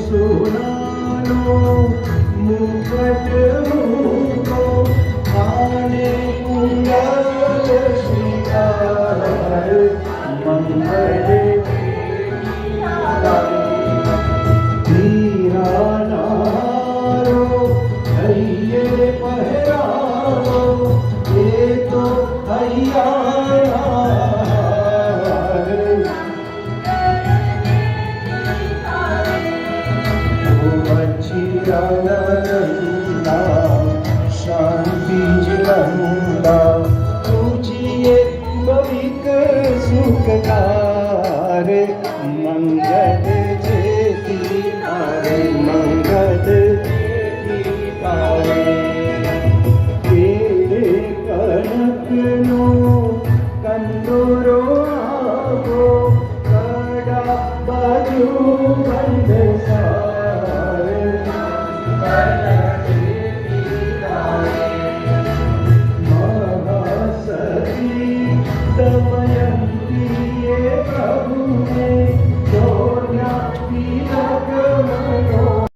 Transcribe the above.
સોનાનો મુકટ મૂકો આને કુંડલ શ્રીકાર મંગળ હીરાનારો હૈયે પહેરાવો એ તો હૈયાર વચિરાનંદા શાંતિ જલંદા તુજીએ ભવિક સુખકાર મંગળ જેતી તારે મંગળ જેતી તારે કેળે કણકનો કંદોરો આવો કડા બાજુ બંધ